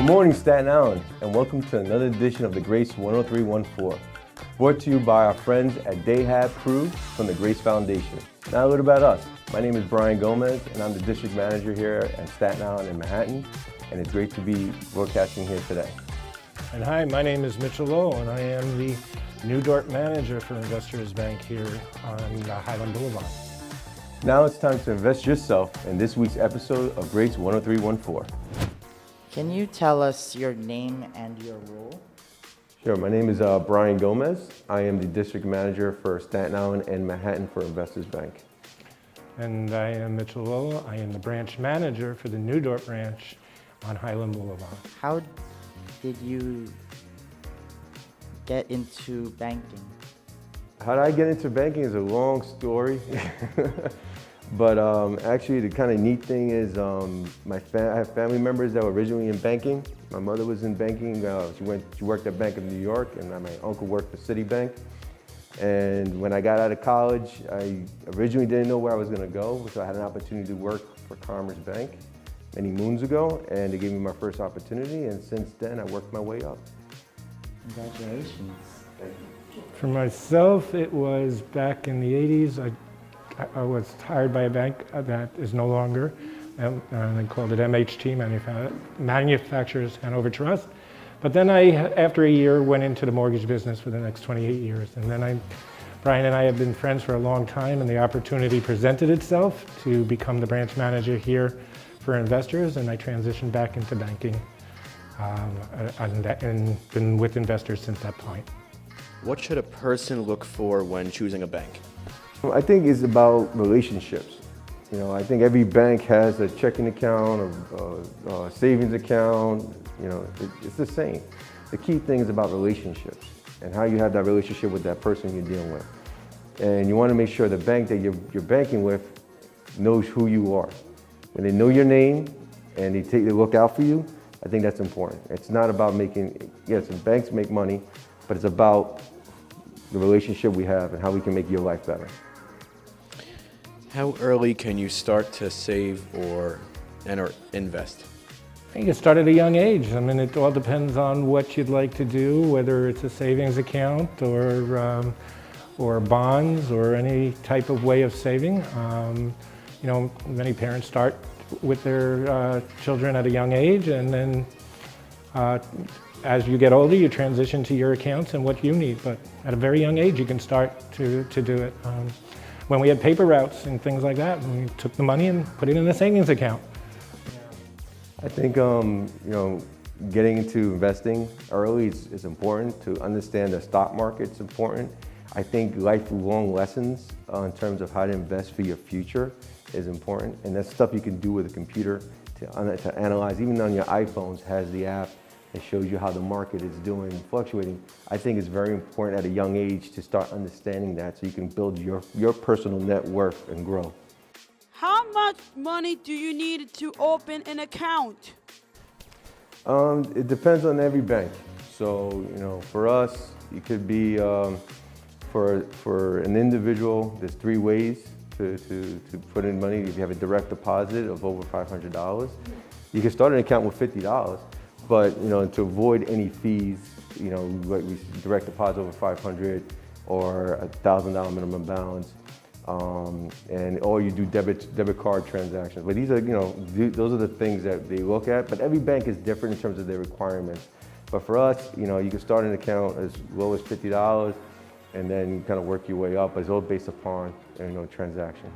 morning, Staten Island, and welcome to another edition of the Grace 10314, brought to you by our friends at Dayhab Crew from the Grace Foundation. Now a little about us. My name is Brian Gomez, and I'm the district manager here at Staten Island and Manhattan, and it's great to be broadcasting here today. And hi, my name is Mitchell Lowell, and I am the New Dorp manager for Investors Bank here on Highland Boulevard. Now it's time to invest yourself in this week's episode of Grace 10314. Can you tell us your name and your role? Sure, my name is Brian Gomez. I am the district manager for Staten Island and Manhattan for Investors Bank. And I am Mitchell Lowell. I am the branch manager for the New Dorp branch on Highland Boulevard. How did you get into banking? How did I get into banking is a long story. But actually, the kind of neat thing is I have family members that were originally in banking. My mother was in banking. She worked at Bank of New York, and my uncle worked for Citibank. And when I got out of college, I originally didn't know where I was going to go, so I had an opportunity to work for Commerce Bank many moons ago, and they gave me my first opportunity, and since then I worked my way up. Congratulations. Thank you. For myself, it was back in the 80s. I was hired by a bank that is no longer, they called it MHT, Manufacturers Hanover Trust. But then after a year, went into the mortgage business for the next 28 years. And then Brian and I have been friends for a long time, and the opportunity presented itself to become the branch manager here for investors, and I transitioned back into banking and been with investors since that point. What should a person look for when choosing a bank? I think it's about relationships. You know, I think every bank has a checking account, a savings account. You know, it's the same. The key thing is about relationships and how you have that relationship with that person you're dealing with. And you want to make sure the bank that you're banking with knows who you are. When they know your name and they look out for you, I think that's important. It's not about yes, banks make money, but it's about the relationship we have and how we can make your life better. How early can you start to save or invest? You can start at a young age. I mean, it all depends on what you'd like to do, whether it's a savings account or bonds or any type of way of saving. You know, many parents start with their children at a young age, and then as you get older, you transition to your accounts and what you need. But at a very young age, you can start to do it. When we had paper routes and things like that, we took the money and put it in a savings account. I think you know, getting into investing early is important. To understand the stock market's important. I think lifelong lessons in terms of how to invest for your future is important, and that's stuff you can do with a computer to analyze. Even on your iPhones has the app that shows you how the market is doing, fluctuating. I think it's very important at a young age to start understanding that so you can build your personal net worth and grow. How much money do you need to open an account? It depends on every bank. So, you know, for us, it could be for an individual, there's 3 ways to put in money. If you have a direct deposit of over $500, you can start an account with $50. But, you know, to avoid any fees, you know, like we direct deposit over $500 or $1,000 minimum balance, or you do debit card transactions. But these are, you know, those are the things that they look at. But every bank is different in terms of their requirements. But for us, you know, you can start an account as low as $50, and then kind of work your way up. It's all based upon, you know, transactions.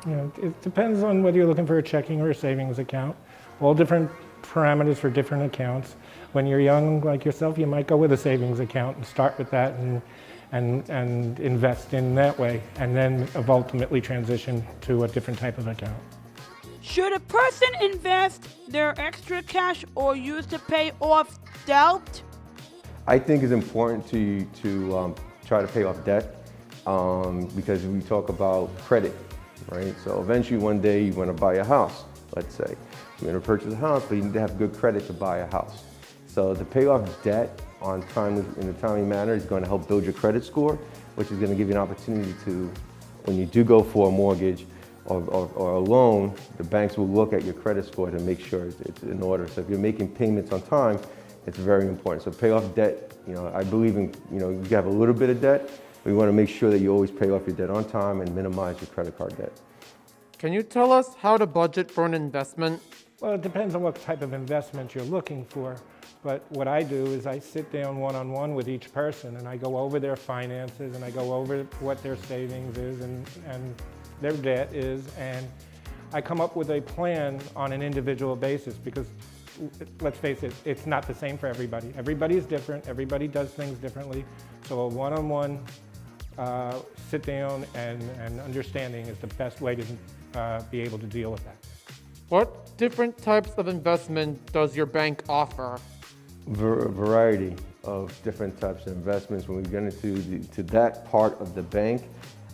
You know, it depends on whether you're looking for a checking or a savings account. All different parameters for different accounts. When you're young like yourself, you might go with a savings account and start with that and invest in that way, and then ultimately transition to a different type of account. Should a person invest their extra cash or use to pay off debt? I think it's important to try to pay off debt because we talk about credit, right? So eventually one day you want to buy a house, let's say. You're going to purchase a house, but you need to have good credit to buy a house. So to pay off debt in a timely manner is going to help build your credit score, which is going to give you an opportunity to, when you do go for a mortgage or a loan, the banks will look at your credit score to make sure it's in order. So if you're making payments on time, it's very important. So pay off debt. I believe in, you have a little bit of debt, but you want to make sure that you always pay off your debt on time and minimize your credit card debt. Can you tell us how to budget for an investment? Well, it depends on what type of investment you're looking for. But what I do is I sit down one-on-one with each person and I go over their finances and I go over what their savings is and their debt is, and I come up with a plan on an individual basis because, let's face it, it's not the same for everybody. Everybody is different, everybody does things differently. So a one-on-one sit down and understanding is the best way to be able to deal with that. What different types of investment does your bank offer? Variety of different types of investments. When we get into that part of the bank,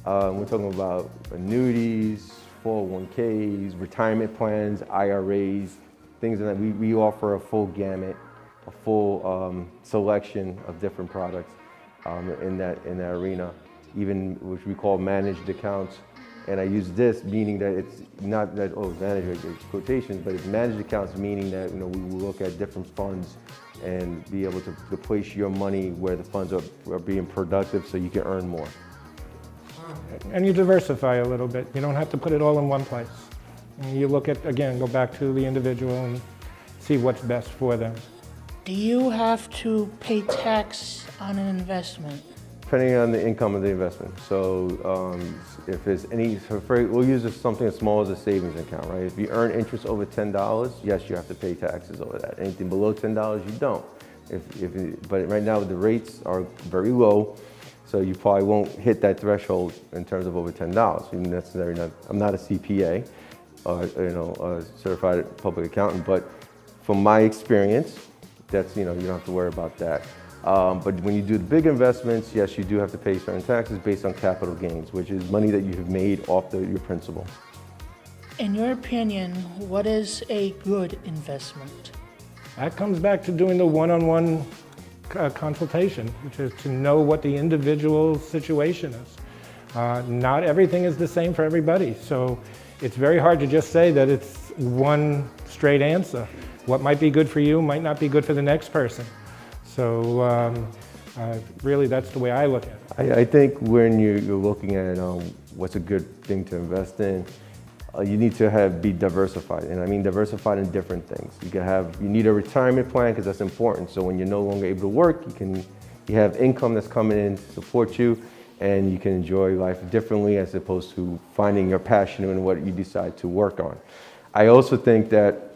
we're talking about annuities, 401ks, retirement plans, IRAs, things like that. We offer a full gamut, a full selection of different products in that arena, even which we call managed accounts. And I use this meaning that it's not that, managed quotations, but it's managed accounts meaning that we will look at different funds and be able to place your money where the funds are being productive so you can earn more. And you diversify a little bit. You don't have to put it all in one place. And you look at, again, go back to the individual and see what's best for them. Do you have to pay tax on an investment? Depending on the income of the investment. So if there's we'll use something as small as a savings account, right? If you earn interest over $10, yes, you have to pay taxes over that. Anything below $10, you don't. But right now the rates are very low, so you probably won't hit that threshold in terms of over $10. Even necessarily not. I'm not a CPA, a certified public accountant, but from my experience, that's you don't have to worry about that. But when you do the big investments, yes, you do have to pay certain taxes based on capital gains, which is money that you have made off your principal. In your opinion, what is a good investment? That comes back to doing the one-on-one consultation, which is to know what the individual situation is. Not everything is the same for everybody, so it's very hard to just say that it's one straight answer. What might be good for you might not be good for the next person. So really, that's the way I look at it. I think when you're looking at what's a good thing to invest in, you need to be diversified, and I mean diversified in different things. You need a retirement plan because that's important. So when you're no longer able to work, you have income that's coming in to support you, and you can enjoy life differently as opposed to finding your passion in what you decide to work on. I also think that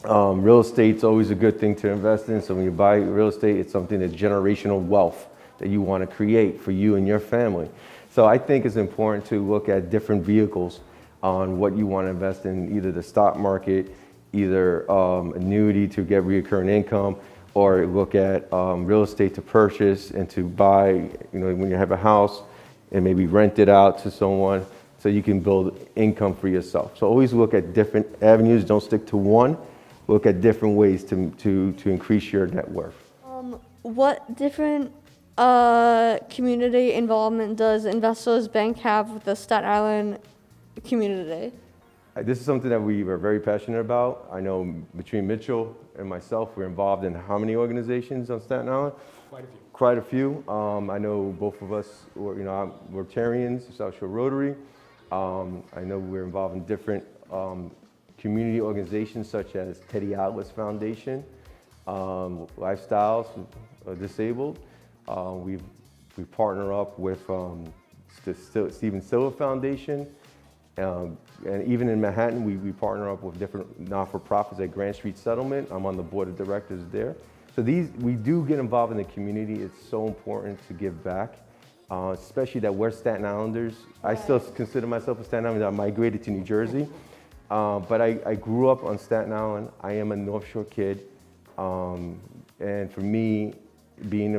real estate's always a good thing to invest in. So when you buy real estate, it's something that's generational wealth that you want to create for you and your family. So I think it's important to look at different vehicles on what you want to invest in, either the stock market, either annuity to get recurring income, or look at real estate to purchase and to buy, when you have a house and maybe rent it out to someone so you can build income for yourself. So always look at different avenues, don't stick to one. Look at different ways to increase your net worth. What different community involvement does Investors Bank have with the Staten Island community? This is something that we are very passionate about. I know between Mitchell and myself, we're involved in how many organizations on Staten Island? Quite a few. I know both of us, I'm Rotarians, South Shore Rotary. I know we're involved in different community organizations such as Teddy Atlas Foundation, Lifestyles Disabled. We partner up with the Stephen Silva Foundation, and even in Manhattan, we partner up with different not-for-profits at Grand Street Settlement. I'm on the board of directors there. So we do get involved in the community. It's so important to give back, especially that we're Staten Islanders. I still consider myself a Staten Islander. I migrated to New Jersey. But I grew up on Staten Island. I am a North Shore kid, and for me, being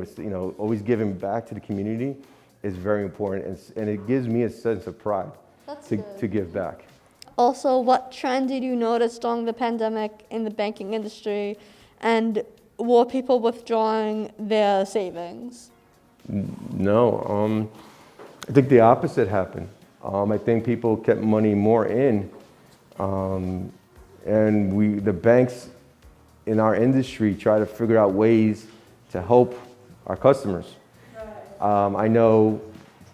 always giving back to the community is very important, and it gives me a sense of pride to give back. Also, what trend did you notice during the pandemic in the banking industry, and were people withdrawing their savings? No, I think the opposite happened. I think people kept money more in, and the banks in our industry try to figure out ways to help our customers. I know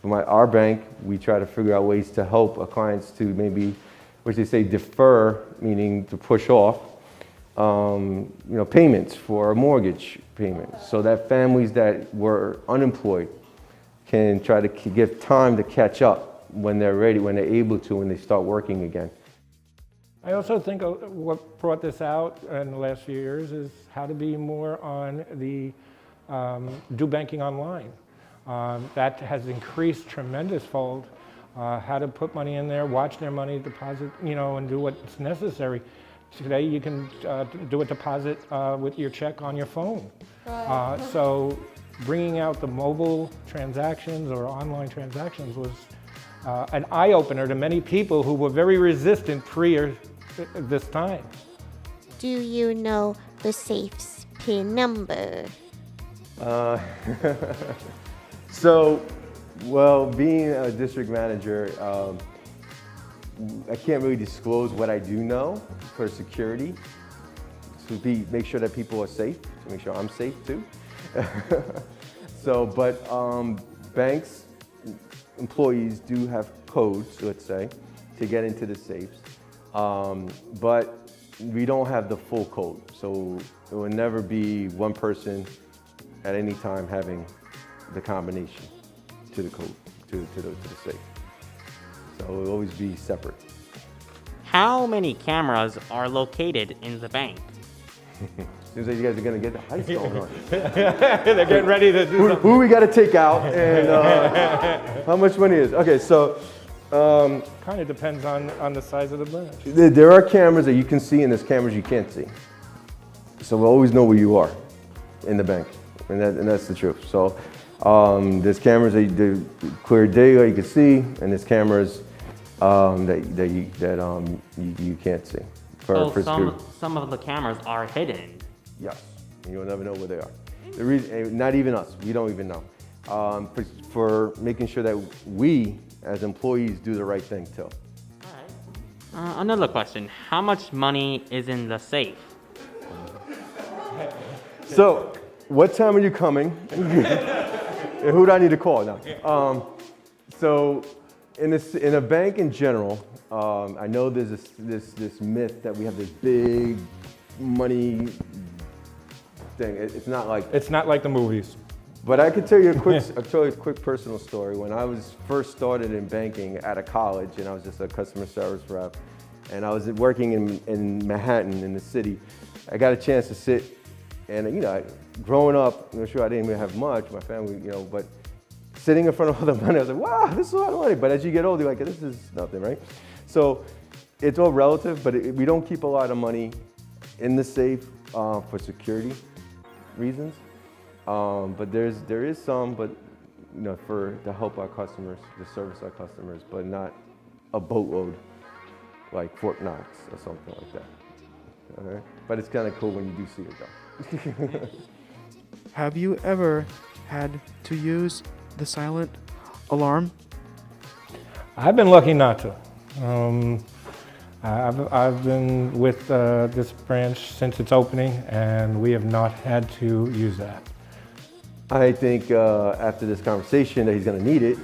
from our bank, we try to figure out ways to help our clients to maybe, what they say, defer, meaning to push off, payments for a mortgage payment, so that families that were unemployed can try to give time to catch up when they're ready, when they're able to, when they start working again. I also think what brought this out in the last few years is how to be more on the do banking online. That has increased tremendous fold. How to put money in there, watch their money deposit, and do what's necessary. Today you can do a deposit with your check on your phone. So bringing out the mobile transactions or online transactions was an eye-opener to many people who were very resistant this time. Do you know the safe's PIN number? Being a district manager, I can't really disclose what I do know for security, to make sure that people are safe, to make sure I'm safe too. Banks employees do have codes, let's say, to get into the safes, but we don't have the full code, so it will never be one person at any time having the combination to the code, to the safe. So it will always be separate. How many cameras are located in the bank? Seems like you guys are gonna get the heist going on. They're getting ready to do something. Who we gotta take out and how much money is? Okay, so. Kind of depends on the size of the branch. There are cameras that you can see and there's cameras you can't see. So we'll always know where you are in the bank, and that's the truth. So there's cameras that you clear daylight you can see, and there's cameras that you can't see. Some of the cameras are hidden. Yes, and you'll never know where they are. The reason, not even us, we don't even know. For making sure that we, as employees, do the right thing too. All right. Another question: how much money is in the safe? So, what time are you coming? And who do I need to call now? So, in a bank in general, I know there's this myth that we have this big money thing. It's not like the movies. But I could tell you a quick personal story. When I was first started in banking out of college, and I was just a customer service rep, and I was working in Manhattan in the city, I got a chance to sit, and growing up, I'm sure I didn't even have much, my family, but sitting in front of all the money, I was like, wow, this is a lot of money. But as you get older, you're like, this is nothing, right? So it's all relative, but we don't keep a lot of money in the safe for security reasons. But there is some, but to help our customers, to service our customers, but not a boatload like Fort Knox or something like that. All right? But it's kind of cool when you do see it though. Have you ever had to use the silent alarm? I've been lucky not to. I've been with this branch since its opening, and we have not had to use that. I think after this conversation that he's going to need it,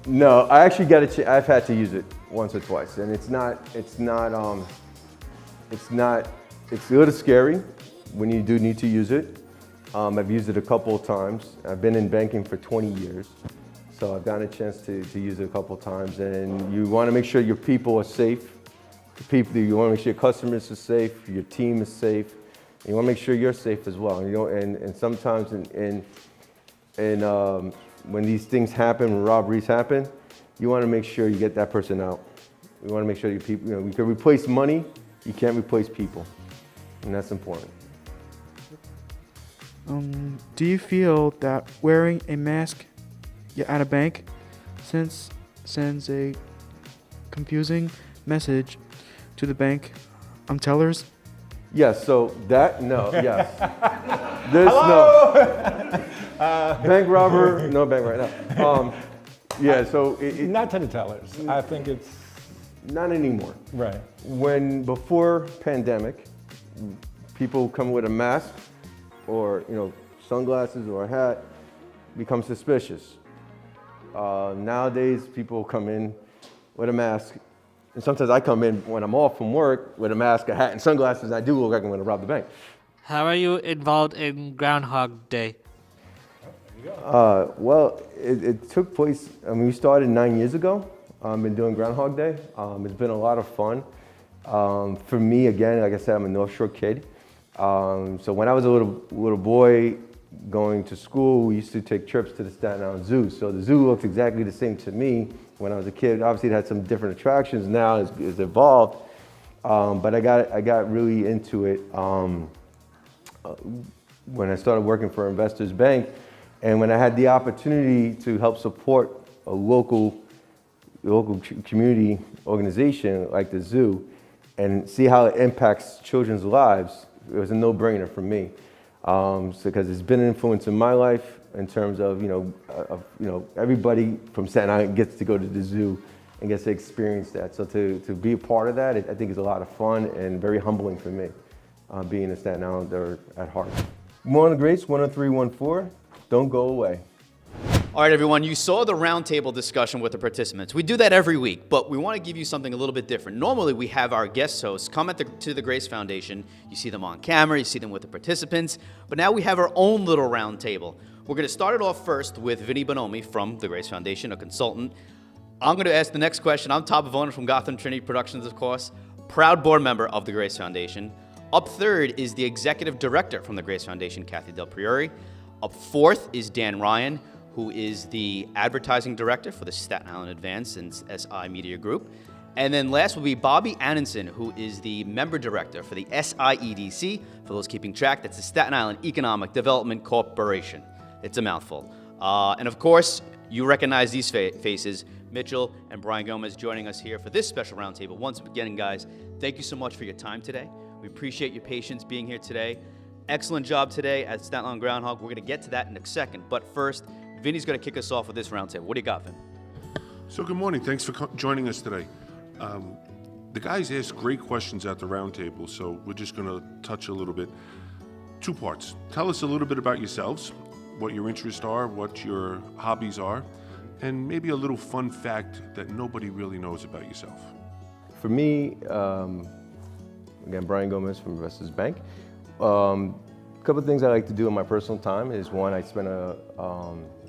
no. I actually I've had to use it once or twice, and it's a little scary when you do need to use it. I've used it a couple of times. I've been in banking for 20 years, so I've gotten a chance to use it a couple of times. And you want to make sure your people are safe. You want to make sure your customers are safe, your team is safe. You want to make sure you're safe as well. And sometimes when these things happen, when robberies happen, you want to make sure you get that person out. You want to make sure your people, you can replace money, you can't replace people. And that's important. Do you feel that wearing a mask at a bank sends a confusing message to the bank tellers? Yes, so yes. Bank robber, no bank right now. Yeah, so Not to the tellers. I think it's not anymore. right. Before pandemic, people come with a mask or sunglasses or a hat, become suspicious. Nowadays, people come in with a mask, and sometimes I come in when I'm off from work with a mask, a hat, and sunglasses. And I do look like I'm going to rob the bank. How are you involved in Groundhog Day? Well, it took place. I mean, we started 9 years ago. I've been doing Groundhog Day. It's been a lot of fun. For me, again, like I said, I'm a North Shore kid. So when I was a little boy going to school, we used to take trips to the Staten Island Zoo. So the zoo looked exactly the same to me when I was a kid. Obviously, it had some different attractions. Now it's evolved. But I got really into it when I started working for Investors Bank, and when I had the opportunity to help support a local community organization like the zoo, and see how it impacts children's lives, it was a no-brainer for me. Because it's been an influence in my life in terms of everybody from Staten Island gets to go to the zoo and gets to experience that. So to be a part of that, I think is a lot of fun and very humbling for me, being a Staten Islander at heart. One of the greats, 10314, don't go away. All right, everyone, you saw the roundtable discussion with the participants. We do that every week, but we want to give you something a little bit different. Normally, we have our guest hosts come to the Grace Foundation. You see them on camera, you see them with the participants, but now we have our own little roundtable. We're going to start it off first with Vinny Bonomi from the Grace Foundation, a consultant. I'm going to ask the next question. I'm Todd Pavone from Gotham Trinity Productions, of course, proud board member of the Grace Foundation. Up third is the executive director from the Grace Foundation, Kathy Del Priori. Up fourth is Dan Ryan, who is the advertising director for the Staten Island Advance and SI Media Group. And then last will be Bobby Annenson, who is the member director for the SIEDC. For those keeping track, that's the Staten Island Economic Development Corporation. It's a mouthful. And of course, you recognize these faces, Mitchell and Brian Gomez joining us here for this special roundtable. Once again, guys, thank you so much for your time today. We appreciate your patience being here today. Excellent job today at Staten Island Groundhog. We're going to get to that in a second. But first, Vinny's going to kick us off with this roundtable. What do you got, Vin? So good morning. Thanks for joining us today. The guys asked great questions at the roundtable, so we're just going to touch a little bit. Two parts. Tell us a little bit about yourselves, what your interests are, what your hobbies are, and maybe a little fun fact that nobody really knows about yourself. For me, again, Brian Gomez from Investors Bank. A couple of things I like to do in my personal time is, one, I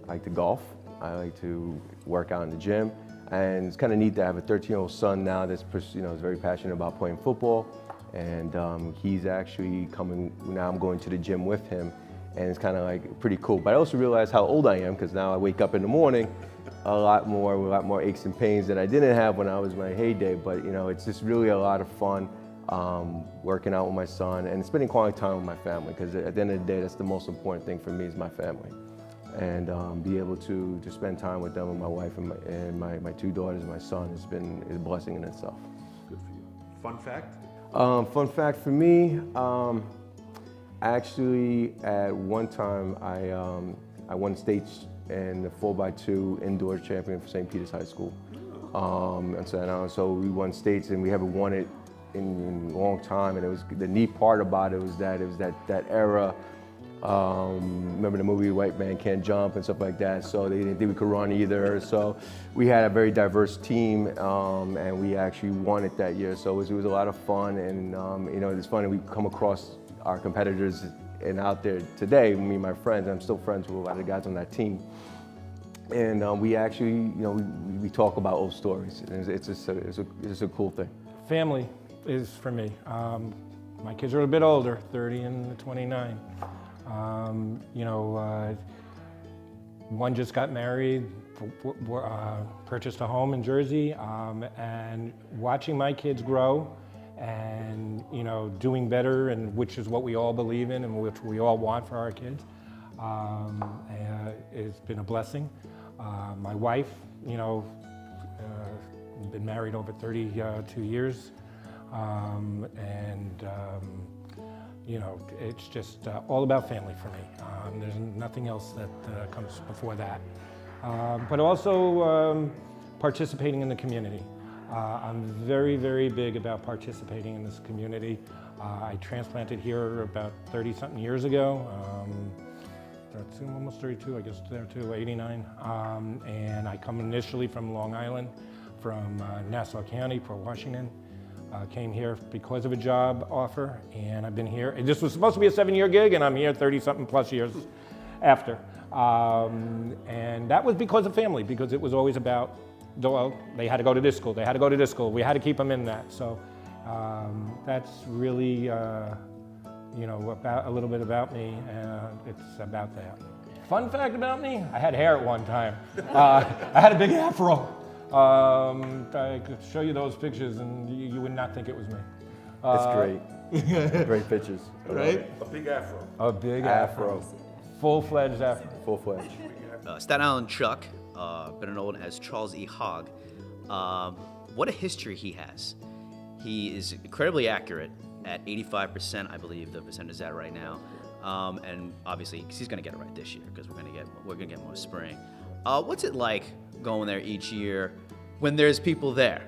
like to golf. I like to work out in the gym, and it's kind of neat to have a 13-year-old son now that's is very passionate about playing football, and he's actually coming. Now I'm going to the gym with him, and it's kind of like pretty cool. But I also realize how old I am, because now I wake up in the morning with a lot more aches and pains than I didn't have when I was my heyday. But it's just really a lot of fun. Working out with my son and spending quality time with my family, because at the end of the day, that's the most important thing for me, is my family. And be able to spend time with them, with my wife and my two daughters and my son, has been a blessing in itself. Good for you. Fun fact? Fun fact for me, actually at one time I won states in the 4x2 indoor champion for St. Peter's High School. And so we won states, and we haven't won it in a long time, and it was the neat part about it was that that era. Remember the movie White Man Can't Jump and stuff like that, so they didn't think we could run either. So we had a very diverse team, and we actually won it that year. So it was a lot of fun, and it's funny, we come across our competitors and out there today, me and my friends. I'm still friends with a lot of the guys on that team, and we actually we talk about old stories, and it's just a cool thing. Family is for me. My kids are a bit older, 30 and 29. One just got married, purchased a home in Jersey, and watching my kids grow and doing better, and which is what we all believe in and which we all want for our kids, it's been a blessing. My wife, been married over 32 years. it's just all about family for me. There's nothing else that comes before that. But also participating in the community. I'm very, very big about participating in this community. I transplanted here about 30-something years ago. Almost 32, I guess, there too, 89. And I come initially from Long Island, from Nassau County, Port Washington. Came here because of a job offer, and I've been here. And this was supposed to be a 7-year gig, and I'm here 30-something plus years after. And that was because of family, because it was always about, well, they had to go to this school, they had to go to this school. We had to keep them in that. So that's really, about a little bit about me. It's about that. Fun fact about me, I had hair at one time. I had a big afro. I could show you those pictures and you would not think it was me. It's great. Great pictures. Right? A big afro. A big afro. Full-fledged afro. Full-fledged. Staten Island Chuck, better known as Charles E. Hogg. What a history he has. He is incredibly accurate at 85%, I believe the percentage is at right now. And obviously, he's going to get it right this year because we're going to get more spring. What's it like going there each year when there's people there?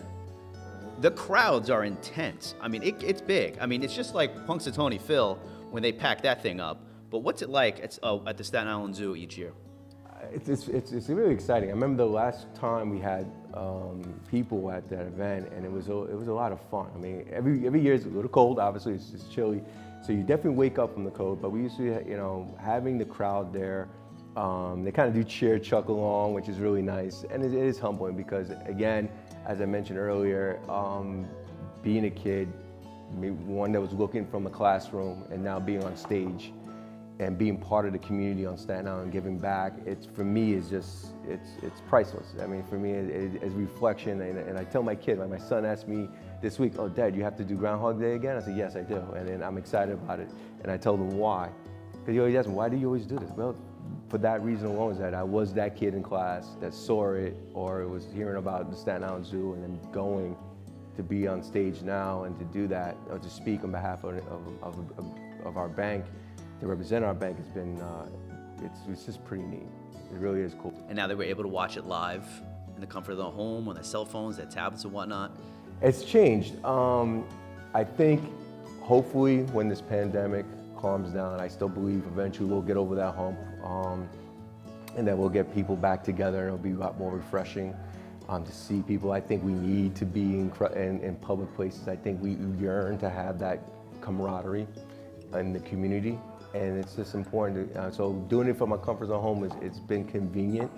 The crowds are intense. I mean, it's big. I mean, it's just like Punxsutawney Phil when they pack that thing up. But what's it like at the Staten Island Zoo each year? It's really exciting. I remember the last time we had people at that event, and it was a lot of fun. I mean, every year it's a little cold. Obviously, it's chilly, so you definitely wake up from the cold. But we used to, having the crowd there. They kind of do cheer, chuckle along, which is really nice, and it is humbling because, again, as I mentioned earlier, being a kid, one that was looking from a classroom and now being on stage and being part of the community on Staten Island, giving back, for me is just it's priceless. I mean, for me, it's reflection, and I tell my kid, my son asked me this week, "Oh, Dad, you have to do Groundhog Day again?" I said, "Yes, I do," and then I'm excited about it, and I told him why, because he always asks me, "Why do you always do this?" Well, for that reason alone, is that I was that kid in class that saw it or was hearing about the Staten Island Zoo and then going to be on stage now and to do that, or to speak on behalf of our bank, to represent our bank, has been, it's just pretty neat. It really is cool. And now they were able to watch it live in the comfort of their home, on their cell phones, their tablets and whatnot. It's changed. I think hopefully when this pandemic calms down, I still believe eventually we'll get over that hump, and that we'll get people back together, and it'll be a lot more refreshing to see people. I think we need to be in public places. I think we yearn to have that camaraderie in the community, and it's just important. So doing it from my comfort zone home, it's been convenient,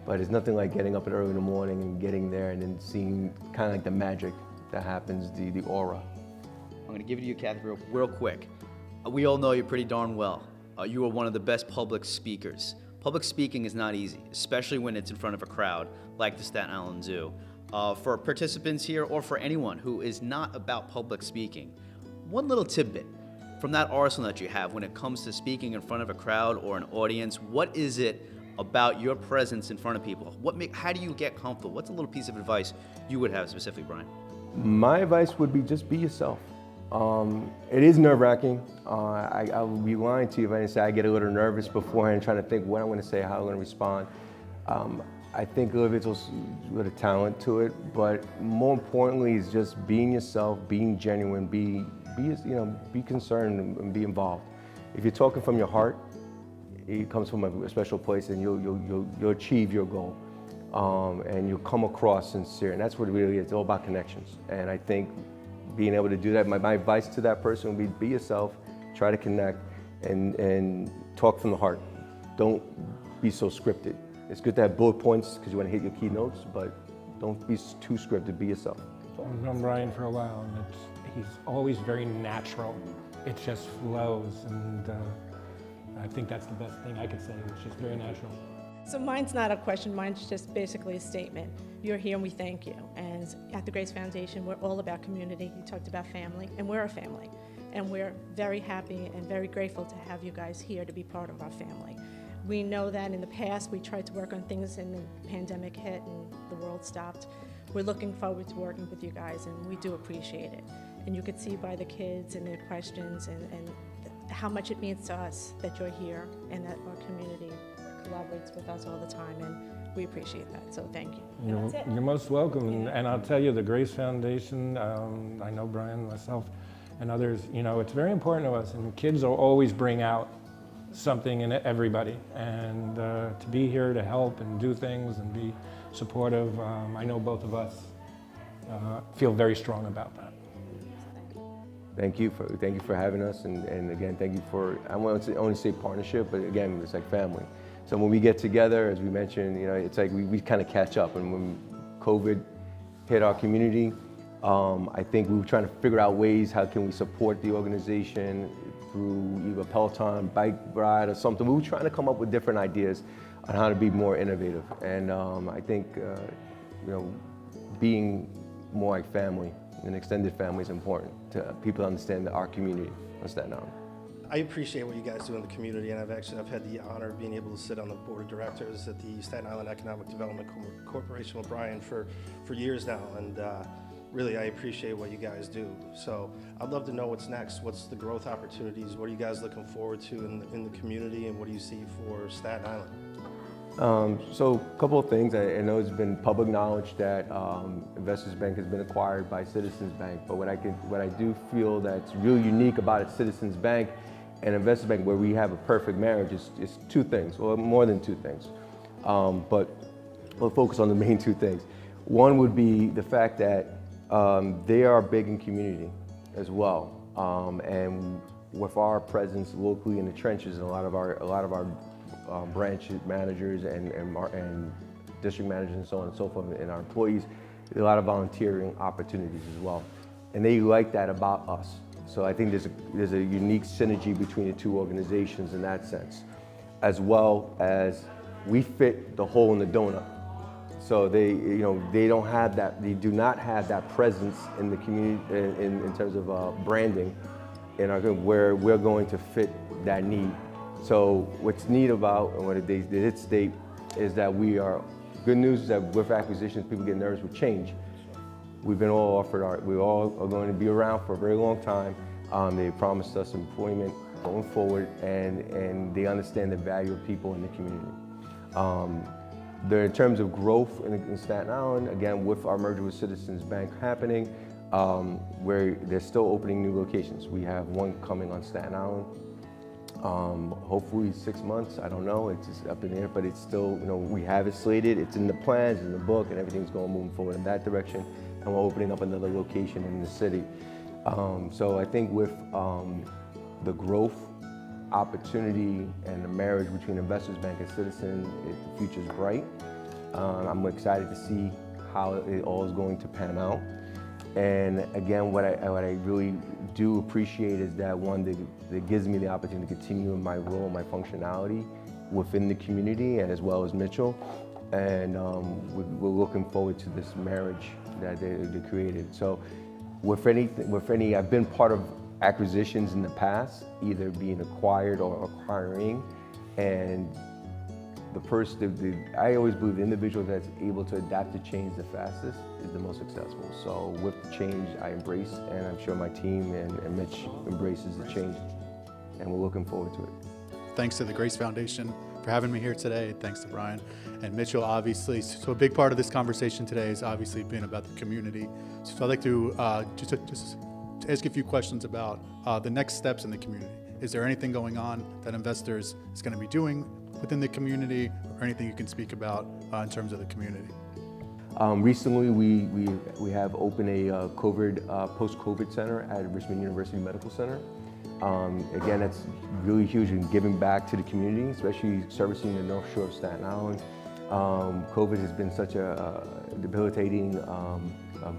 but it's nothing like getting up early in the morning and getting there and then seeing kind of like the magic that happens, the aura. I'm going to give it to you, Kathy, real quick. We all know you pretty darn well. You are one of the best public speakers. Public speaking is not easy, especially when it's in front of a crowd like the Staten Island Zoo. For participants here or for anyone who is not about public speaking, one little tidbit from that arsenal that you have when it comes to speaking in front of a crowd or an audience. What is it about your presence in front of people? How do you get comfortable? What's a little piece of advice you would have specifically, Brian? My advice would be just be yourself. It is nerve-wracking. I would be lying to you if I didn't say I get a little nervous beforehand, trying to think what I'm going to say, how I'm going to respond. I think individuals with a talent to it, but more importantly is just being yourself, being genuine, be concerned and be involved. If you're talking from your heart, it comes from a special place, and you'll achieve your goal, and you'll come across sincere, and that's what it really is. It's all about connections, and I think being able to do that, my advice to that person would be yourself, try to connect, and talk from the heart. Don't be so scripted. It's good to have bullet points because you want to hit your keynotes, but don't be too scripted, be yourself. I've known Brian for a while, and he's always very natural. It just flows, and I think that's the best thing I could say. It's just very natural. So mine's not a question, mine's just basically a statement. You're here and we thank you. And at the Grace Foundation, we're all about community. You talked about family, and we're a family. And we're very happy and very grateful to have you guys here to be part of our family. We know that in the past we tried to work on things and the pandemic hit and the world stopped. We're looking forward to working with you guys, and we do appreciate it. And you could see by the kids and their questions and how much it means to us that you're here and that our community collaborates with us all the time, and we appreciate that, so thank you. And that's it. You're most welcome, and I'll tell you, the Grace Foundation, I know Brian, myself, and others, it's very important to us, and kids will always bring out something in everybody, and to be here to help and do things and be supportive, I know both of us feel very strong about that. Thank you for having us, and again, thank you for, I want to only say partnership, but again, it's like family. So when we get together, as we mentioned, it's like we kind of catch up, and when COVID hit our community, I think we were trying to figure out ways, how can we support the organization through either Peloton, bike ride, or something. We were trying to come up with different ideas on how to be more innovative, and I think, being more like family, an extended family is important to people understand our community on Staten Island. I appreciate what you guys do in the community, and I've had the honor of being able to sit on the board of directors at the Staten Island Economic Development Corporation with Brian for years now, and really I appreciate what you guys do. So I'd love to know what's next. What's the growth opportunities? What are you guys looking forward to in the community, and what do you see for Staten Island? So a couple of things. I know it's been public knowledge that Investors Bank has been acquired by Citizens Bank, but what I do feel that's really unique about it, Citizens Bank and Investors Bank, where we have a perfect marriage, is two things, well, more than two things. But we'll focus on the main two things. One would be the fact that they are big in community as well, and with our presence locally in the trenches, and a lot of our branch managers and district managers and so on and so forth, and our employees, a lot of volunteering opportunities as well. And they like that about us. So I think there's a unique synergy between the two organizations in that sense, as well as we fit the hole in the donut. So they don't have that, they do not have that presence in the community in terms of branding, where we're going to fit that need. So what's neat about, and what they did state, is that good news is that with acquisitions, people get nervous with change. We've been all offered we all are going to be around for a very long time. They promised us employment going forward, and they understand the value of people in the community. In terms of growth in Staten Island, again, with our merger with Citizens Bank happening, where they're still opening new locations. We have one coming on Staten Island. Hopefully 6 months, I don't know, it's just up in the air, but it's still, we have it slated, it's in the plans, in the book, and everything's moving forward in that direction, and we're opening up another location in the city. So I think with the growth opportunity and the marriage between Investors Bank and Citizens, the future's bright. I'm excited to see how it all is going to pan out. And again, what I really do appreciate is that that gives me the opportunity to continue in my role, my functionality within the community, and as well as Mitchell. And we're looking forward to this marriage that they created. So I've been part of acquisitions in the past, either being acquired or acquiring, and I always believe the individual that's able to adapt to change the fastest is the most successful. So with the change, I embrace, and I'm sure my team and Mitch embraces the change, and we're looking forward to it. Thanks to the Grace Foundation for having me here today. Thanks to Brian and Mitchell, obviously. So a big part of this conversation today has obviously been about the community. So I'd like to just ask you a few questions about the next steps in the community. Is there anything going on that Investors is going to be doing within the community, or anything you can speak about in terms of the community? Recently, we have opened a post-COVID center at Richmond University Medical Center. Again, that's really huge in giving back to the community, especially servicing the North Shore of Staten Island. COVID has been such a debilitating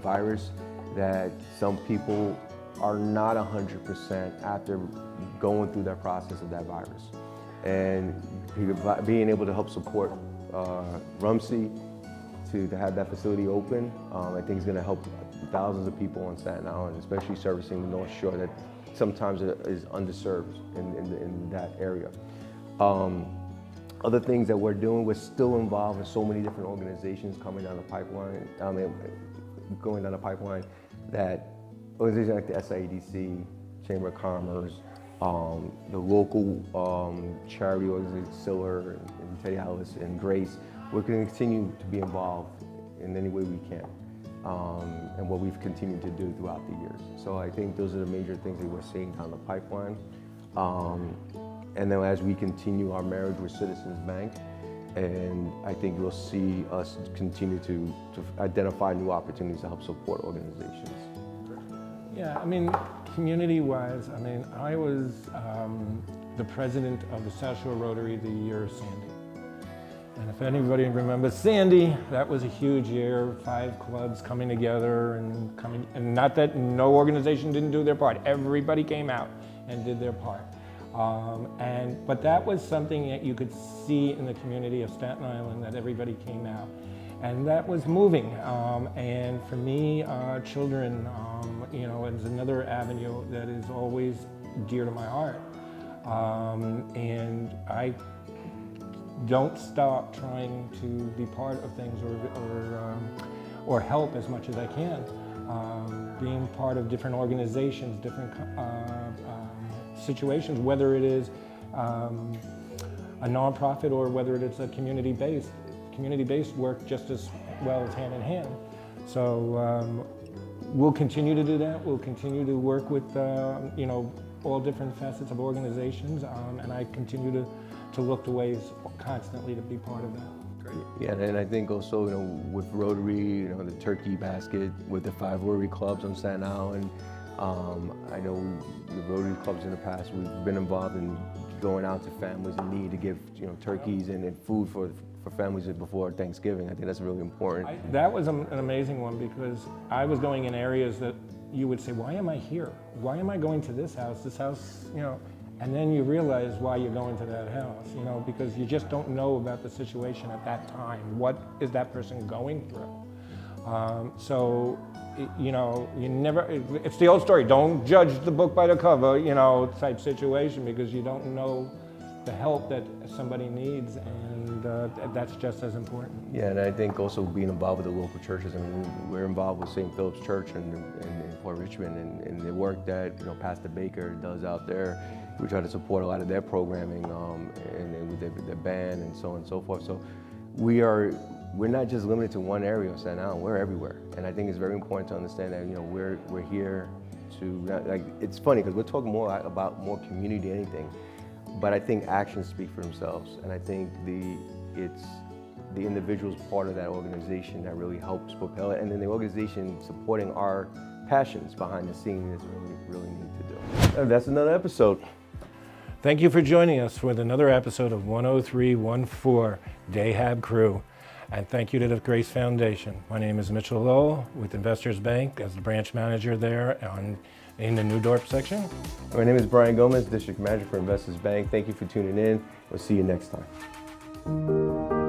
virus that some people are not 100% after going through that process of that virus. And being able to help support Rumsey to have that facility open, I think is going to help thousands of people on Staten Island, especially servicing the North Shore that sometimes is underserved in that area. Other things that we're doing, we're still involved in so many different organizations coming down the pipeline, that organizations like the SIEDC, Chamber of Commerce, the local charity organizations, Siller and Teddy Alice and Grace. We're going to continue to be involved in any way we can, and what we've continued to do throughout the years. So I think those are the major things that we're seeing down the pipeline. And then as we continue our marriage with Citizens Bank, and I think you'll see us continue to identify new opportunities to help support organizations. Yeah, I mean, community-wise, I mean, I was the president of the South Shore Rotary the year of Sandy. And if anybody remembers Sandy, that was a huge year, 5 clubs coming together and not that no organization didn't do their part. Everybody came out and did their part. But that was something that you could see in the community of Staten Island, that everybody came out. And that was moving. And for me, children, you know, is another avenue that is always dear to my heart. And I don't stop trying to be part of things or help as much as I can. Being part of different organizations, different situations, whether it is a nonprofit or whether it is a community-based. Community-based work just as well as hand in hand. So we'll continue to do that. We'll continue to work with you know, all different facets of organizations, and I continue to look to ways constantly to be part of that. Yeah, and I think also, you know, with Rotary, you know, the turkey basket with the 5 Rotary clubs on Staten Island. I know the Rotary clubs in the past, we've been involved in going out to families in need to give, you know, turkeys and food for families before Thanksgiving. I think that's really important. That was an amazing one, because I was going in areas that you would say, why am I here? Why am I going to this house, you know? And then you realize why you're going to that house, you know, because you just don't know about the situation at that time. What is that person going through? So, you know, you never, it's the old story, don't judge the book by the cover, you know, type situation, because you don't know the help that somebody needs, and that's just as important. Yeah, and I think also being involved with the local churches. I mean, we're involved with St. Philip's Church in Port Richmond, and the work that, you know, Pastor Baker does out there. We try to support a lot of their programming and with their band and so on and so forth. So we're not just limited to one area of Staten Island, we're everywhere. And I think it's very important to understand that, you know, we're here to, like, it's funny because we're talking more about more community than anything, but I think actions speak for themselves. And I think it's the individual's part of that organization that really helps propel it, and then the organization supporting our passions behind the scenes is really neat to do. And that's another episode. Thank you for joining us with another episode of 10314 Dayhab Crew. And thank you to the Grace Foundation. My name is Mitchell Lowell with Investors Bank as the branch manager there in the New Dorp section. My name is Brian Gomez, District Manager for Investors Bank. Thank you for tuning in. We'll see you next time.